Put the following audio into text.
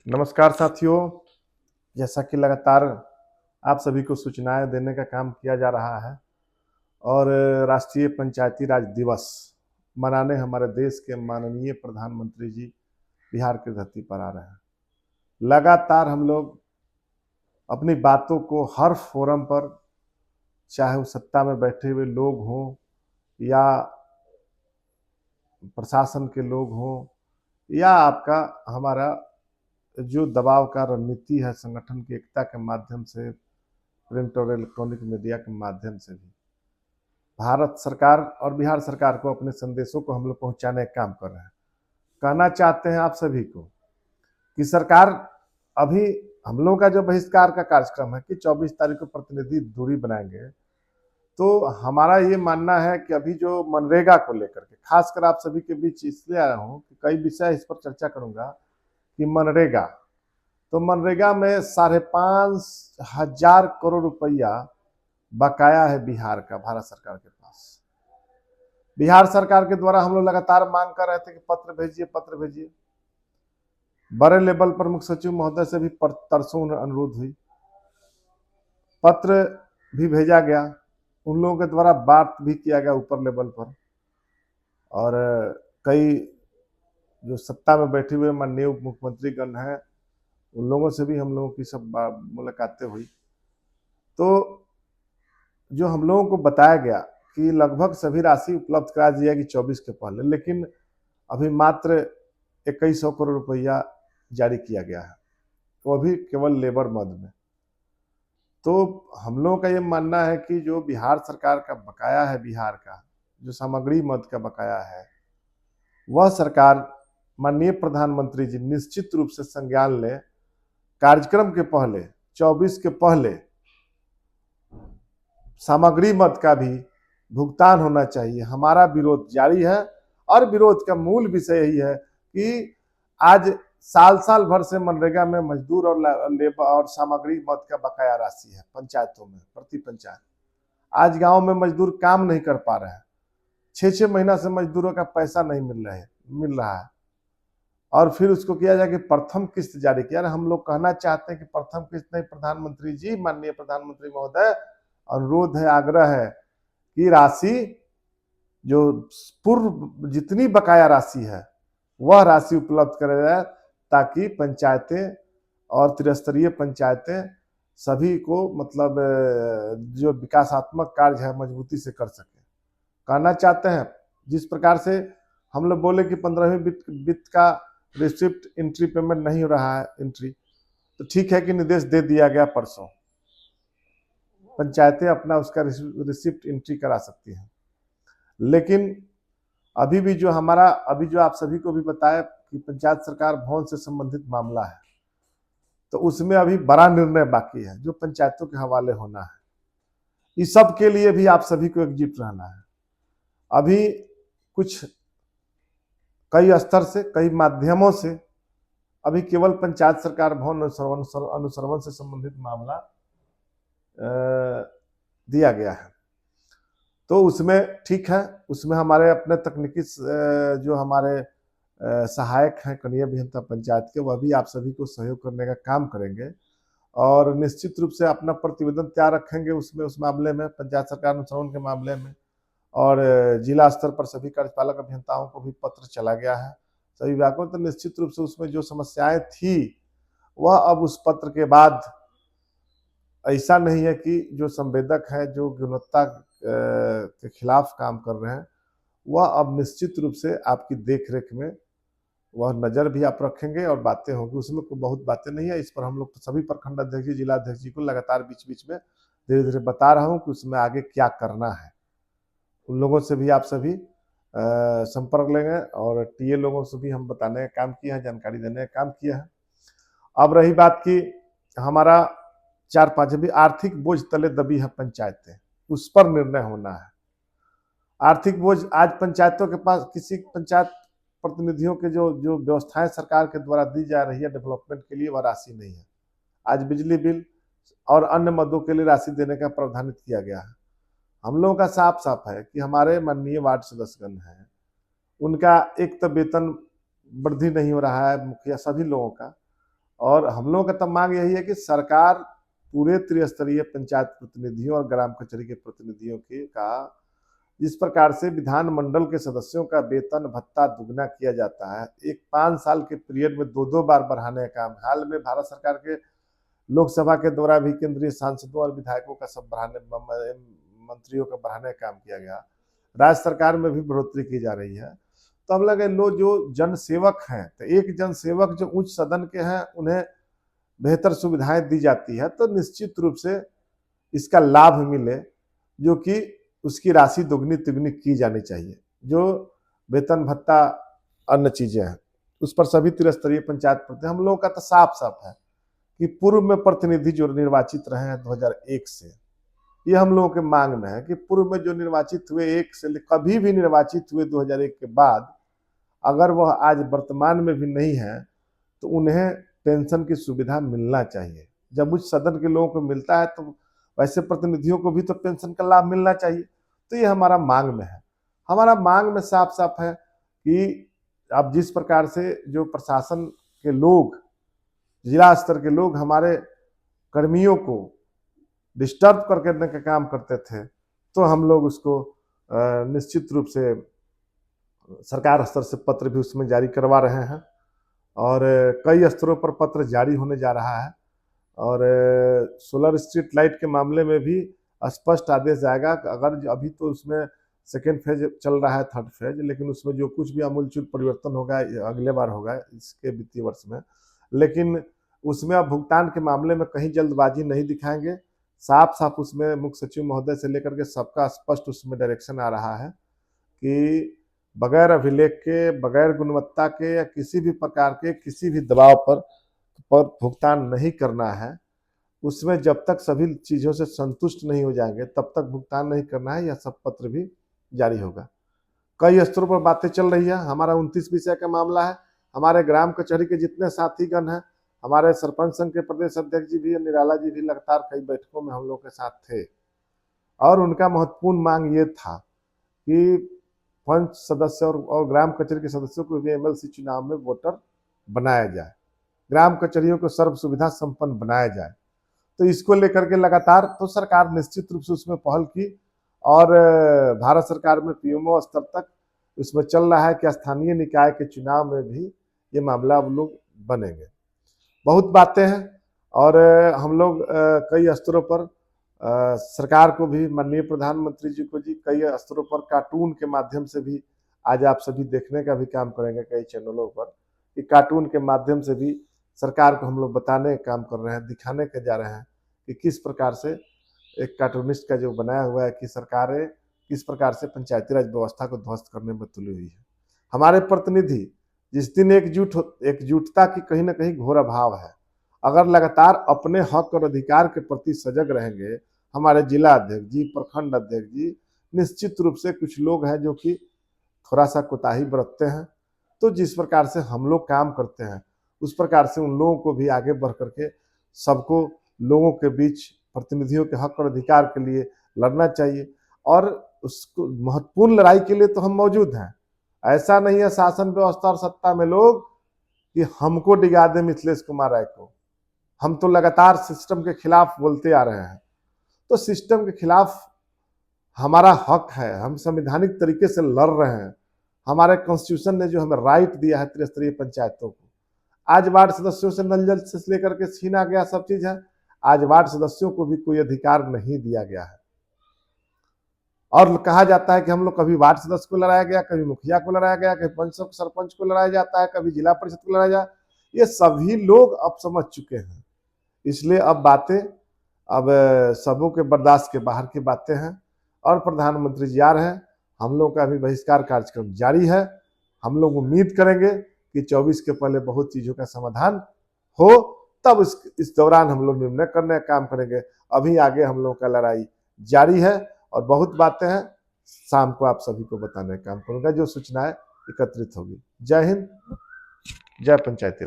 नमस्कार साथियों। जैसा कि लगातार आप सभी को सूचनाएं देने का काम किया जा रहा है और राष्ट्रीय पंचायती राज दिवस मनाने हमारे देश के माननीय प्रधानमंत्री जी बिहार की धरती पर आ रहे हैं। लगातार हम लोग अपनी बातों को हर फोरम पर, चाहे वो सत्ता में बैठे हुए लोग हों या प्रशासन के लोग हों या आपका हमारा जो दबाव का रणनीति है संगठन की एकता के माध्यम से, प्रिंट और इलेक्ट्रॉनिक मीडिया के माध्यम से भी भारत सरकार और बिहार सरकार को अपने संदेशों को हम लोग पहुंचाने का काम कर रहे हैं। कहना चाहते हैं आप सभी को कि सरकार अभी हम लोगों का जो बहिष्कार का कार्यक्रम है कि 24 तारीख को प्रतिनिधि दूरी बनाएंगे, तो हमारा ये मानना है कि अभी जो मनरेगा को लेकर के खासकर आप सभी के बीच इसलिए आया हूँ कि कई विषय इस पर चर्चा करूंगा कि मनरेगा, तो मनरेगा में 5,500 करोड़ रुपया बकाया है बिहार का, भारत सरकार के पास। बिहार सरकार के द्वारा हम लोग लगातार मांग कर रहे थे कि पत्र भेजिए, पत्र भेजिए। बड़े लेवल पर मुख्य सचिव महोदय से भी तरसों अनुरोध हुई, पत्र भी भेजा गया, उन लोगों के द्वारा बात भी किया गया ऊपर लेवल पर, और कई जो सत्ता में बैठे हुए माननीय उप मुख्यमंत्री गण हैं उन लोगों से भी हम लोगों की सब मुलाकातें हुई। तो जो हम लोगों को बताया गया कि लगभग सभी राशि उपलब्ध करा दी जाएगी 24 के पहले, लेकिन अभी मात्र 2100 करोड़ रुपया जारी किया गया है, वो भी केवल लेबर मद में। तो हम लोगों का ये मानना है कि जो बिहार सरकार का बकाया है, बिहार का जो सामग्री मद का बकाया है, वह सरकार माननीय प्रधानमंत्री जी निश्चित रूप से संज्ञान ले। कार्यक्रम के पहले 24 के पहले सामग्री मद का भी भुगतान होना चाहिए। हमारा विरोध जारी है और विरोध का मूल विषय यही है कि आज साल साल भर से मनरेगा में मजदूर और लेबर और सामग्री मद का बकाया राशि है पंचायतों में, प्रति पंचायत। आज गांव में मजदूर काम नहीं कर पा रहे हैं, 6-6 महीना से मजदूरों का पैसा नहीं मिल रहा है और फिर उसको किया जाए कि प्रथम किस्त जारी किया। हम लोग कहना चाहते हैं कि प्रथम किस्त नहीं, प्रधानमंत्री जी, माननीय प्रधानमंत्री महोदय, अनुरोध है, आग्रह है कि राशि जो पूर्व जितनी बकाया राशि है वह राशि उपलब्ध कराया जाए, ताकि पंचायतें और त्रिस्तरीय पंचायतें सभी को मतलब जो विकासात्मक कार्य है मजबूती से कर सके। कहना चाहते हैं जिस प्रकार से हम लोग बोले कि 15वीं वित्त का रिसिप्ट एंट्री पेमेंट नहीं हो रहा है एंट्री, तो ठीक है कि निर्देश दे दिया गया, परसों पंचायतें अपना उसका रिसिप्ट एंट्री करा सकती हैं। लेकिन अभी भी जो हमारा अभी जो आप सभी को भी बताया कि पंचायत सरकार भवन से संबंधित मामला है, तो उसमें अभी बड़ा निर्णय बाकी है जो पंचायतों के हवाले होना है। इस सब के लिए भी आप सभी को एकजुट रहना है। अभी कुछ कई स्तर से, कई माध्यमों से अभी केवल पंचायत सरकार भवन अनुश्रवण से संबंधित मामला दिया गया है, तो उसमें ठीक है, उसमें हमारे अपने तकनीकी जो हमारे सहायक हैं कनीय अभियंता पंचायत के, वह भी आप सभी को सहयोग करने का काम करेंगे और निश्चित रूप से अपना प्रतिवेदन तैयार रखेंगे उसमें, उस मामले में, पंचायत सरकार अनुश्रवण के मामले में। और जिला स्तर पर सभी कार्यपालक अभियंताओं को भी पत्र चला गया है सभी विभागों, तो निश्चित रूप से उसमें जो समस्याएं थी वह अब उस पत्र के बाद, ऐसा नहीं है कि जो संवेदक है, जो गुणवत्ता के खिलाफ काम कर रहे हैं, वह अब निश्चित रूप से आपकी देखरेख में वह नज़र भी आप रखेंगे और बातें होंगी। उसमें कोई बहुत बातें नहीं है, इस पर हम लोग सभी प्रखंड अध्यक्ष जी, जिला अध्यक्ष जी को लगातार बीच बीच में धीरे धीरे बता रहा हूँ कि उसमें आगे क्या करना है। उन लोगों से भी आप सभी संपर्क लेंगे और टीए लोगों से भी हम बताने का काम किया है, जानकारी देने का काम किया है। अब रही बात की हमारा 4-5 भी आर्थिक बोझ तले दबी है पंचायतें, उस पर निर्णय होना है। आर्थिक बोझ आज पंचायतों के पास, किसी पंचायत प्रतिनिधियों के जो जो व्यवस्थाएं सरकार के द्वारा दी जा रही है डेवलपमेंट के लिए, वह राशि नहीं है। आज बिजली बिल और अन्य मदों के लिए राशि देने का प्रावधान किया गया है। हम लोगों का साफ साफ है कि हमारे माननीय वार्ड सदस्यगण हैं, उनका एक तो वेतन वृद्धि नहीं हो रहा है, मुखिया सभी लोगों का, और हम लोगों का तब मांग यही है कि सरकार पूरे त्रिस्तरीय पंचायत प्रतिनिधियों और ग्राम कचहरी के प्रतिनिधियों के का जिस प्रकार से विधानमंडल के सदस्यों का वेतन भत्ता दुगना किया जाता है, एक 5 साल के पीरियड में 2-2 बार बढ़ाने का काम, हाल में भारत सरकार के लोकसभा के द्वारा भी केंद्रीय सांसदों और विधायकों का सब बढ़ाने, मंत्रियों का बढ़ाने का काम किया गया, राज्य सरकार में भी बढ़ोतरी की जा रही है। तो हम लगे लो जो जनसेवक हैं, तो एक जनसेवक जो उच्च सदन के हैं उन्हें बेहतर सुविधाएं दी जाती है, तो निश्चित रूप से इसका लाभ मिले, जो कि उसकी राशि दोगुनी तिगुनी की जानी चाहिए। जो वेतन भत्ता अन्य चीजें हैं उस पर सभी त्रिस्तरीय पंचायत प्रतिनिधि, हम लोगों का तो साफ साफ है कि पूर्व में प्रतिनिधि जो निर्वाचित रहे हैं 2001 से, ये हम लोगों के मांग में है कि पूर्व में जो निर्वाचित हुए, एक से कभी भी निर्वाचित हुए 2001 के बाद, अगर वह आज वर्तमान में भी नहीं है तो उन्हें पेंशन की सुविधा मिलना चाहिए। जब उच्च सदन के लोगों को मिलता है तो वैसे प्रतिनिधियों को भी तो पेंशन का लाभ मिलना चाहिए। तो ये हमारा मांग में है। हमारा मांग में साफ साफ है कि अब जिस प्रकार से जो प्रशासन के लोग, जिला स्तर के लोग हमारे कर्मियों को डिस्टर्ब करने का काम करते थे, तो हम लोग उसको निश्चित रूप से सरकार स्तर से पत्र भी उसमें जारी करवा रहे हैं और कई स्तरों पर पत्र जारी होने जा रहा है। और सोलर स्ट्रीट लाइट के मामले में भी स्पष्ट आदेश जाएगा। अगर अभी तो उसमें सेकेंड फेज चल रहा है, थर्ड फेज, लेकिन उसमें जो कुछ भी आमूलचूल परिवर्तन होगा अगले बार होगा इसके वित्तीय वर्ष में, लेकिन उसमें अब भुगतान के मामले में कहीं जल्दबाजी नहीं दिखाएंगे। साफ साफ उसमें मुख्य सचिव महोदय से लेकर के सबका स्पष्ट उसमें डायरेक्शन आ रहा है कि बगैर अभिलेख के, बगैर गुणवत्ता के या किसी भी प्रकार के किसी भी दबाव पर भुगतान नहीं करना है। उसमें जब तक सभी चीज़ों से संतुष्ट नहीं हो जाएंगे तब तक भुगतान नहीं करना है। यह सब पत्र भी जारी होगा। कई स्तरों पर बातें चल रही है। हमारा 29 विषय का मामला है। हमारे ग्राम कचहरी के जितने साथीगण हैं, हमारे सरपंच संघ के प्रदेश अध्यक्ष जी भी, निराला जी भी लगातार कई बैठकों में हम लोग के साथ थे और उनका महत्वपूर्ण मांग ये था कि पंच सदस्य और ग्राम कचहरी के सदस्यों को भी एमएलसी चुनाव में वोटर बनाया जाए, ग्राम कचहरियों को सर्व सुविधा संपन्न बनाया जाए। तो इसको लेकर के लगातार तो सरकार निश्चित रूप से उसमें पहल की और भारत सरकार में पीएमओ स्तर तक उसमें चल रहा है कि स्थानीय निकाय के चुनाव में भी ये मामला अब लोग बनेंगे। बहुत बातें हैं और हम लोग कई स्तरों पर सरकार को भी, माननीय प्रधानमंत्री जी को जी कई स्तरों पर कार्टून के माध्यम से भी आज आप सभी देखने का भी काम करेंगे कई चैनलों पर, कि कार्टून के माध्यम से भी सरकार को हम लोग बताने का काम कर रहे हैं, दिखाने के जा रहे हैं कि किस प्रकार से एक कार्टूनिस्ट का जो बनाया हुआ है कि सरकारें किस प्रकार से पंचायती राज व्यवस्था को ध्वस्त करने में तुली हुई है। हमारे प्रतिनिधि जिस दिन एकजुटता की कहीं ना कहीं घोर अभाव है। अगर लगातार अपने हक और अधिकार के प्रति सजग रहेंगे, हमारे जिला अध्यक्ष जी, प्रखंड अध्यक्ष जी, निश्चित रूप से कुछ लोग हैं जो कि थोड़ा सा कोताही बरतते हैं, तो जिस प्रकार से हम लोग काम करते हैं उस प्रकार से उन लोगों को भी आगे बढ़ करके सबको लोगों के बीच प्रतिनिधियों के हक और अधिकार के लिए लड़ना चाहिए और उसको महत्वपूर्ण लड़ाई के लिए तो हम मौजूद हैं। ऐसा नहीं है शासन व्यवस्था और सत्ता में लोग कि हमको डिगा दे मिथिलेश कुमार राय को। हम तो लगातार सिस्टम के खिलाफ बोलते आ रहे हैं। तो सिस्टम के खिलाफ हमारा हक है, हम संवैधानिक तरीके से लड़ रहे हैं। हमारे कॉन्स्टिट्यूशन ने जो हमें राइट दिया है त्रिस्तरीय पंचायतों को, आज वार्ड सदस्यों से नल जल से लेकर के छीना गया सब चीज है। आज वार्ड सदस्यों को भी कोई अधिकार नहीं दिया गया है और कहा जाता है कि हम लोग कभी वार्ड सदस्य को लड़ाया गया, कभी मुखिया को लड़ाया गया, कभी पंच सरपंच को लड़ाया जाता है, कभी जिला परिषद को लड़ाया जाए। ये सभी लोग अब समझ चुके हैं, इसलिए अब बातें अब सबों के बर्दाश्त के बाहर की बातें हैं और प्रधानमंत्री जी आ रहे हैं। हम लोग का भी बहिष्कार कार्यक्रम जारी है। हम लोग उम्मीद करेंगे कि 24 के पहले बहुत चीजों का समाधान हो, तब इस दौरान हम लोग निर्णय करने का काम करेंगे। अभी आगे हम लोगों का लड़ाई जारी है और बहुत बातें हैं। शाम को आप सभी को बताने का काम करूंगा जो सूचनाएं एकत्रित होगी। जय हिंद, जय पंचायती राज।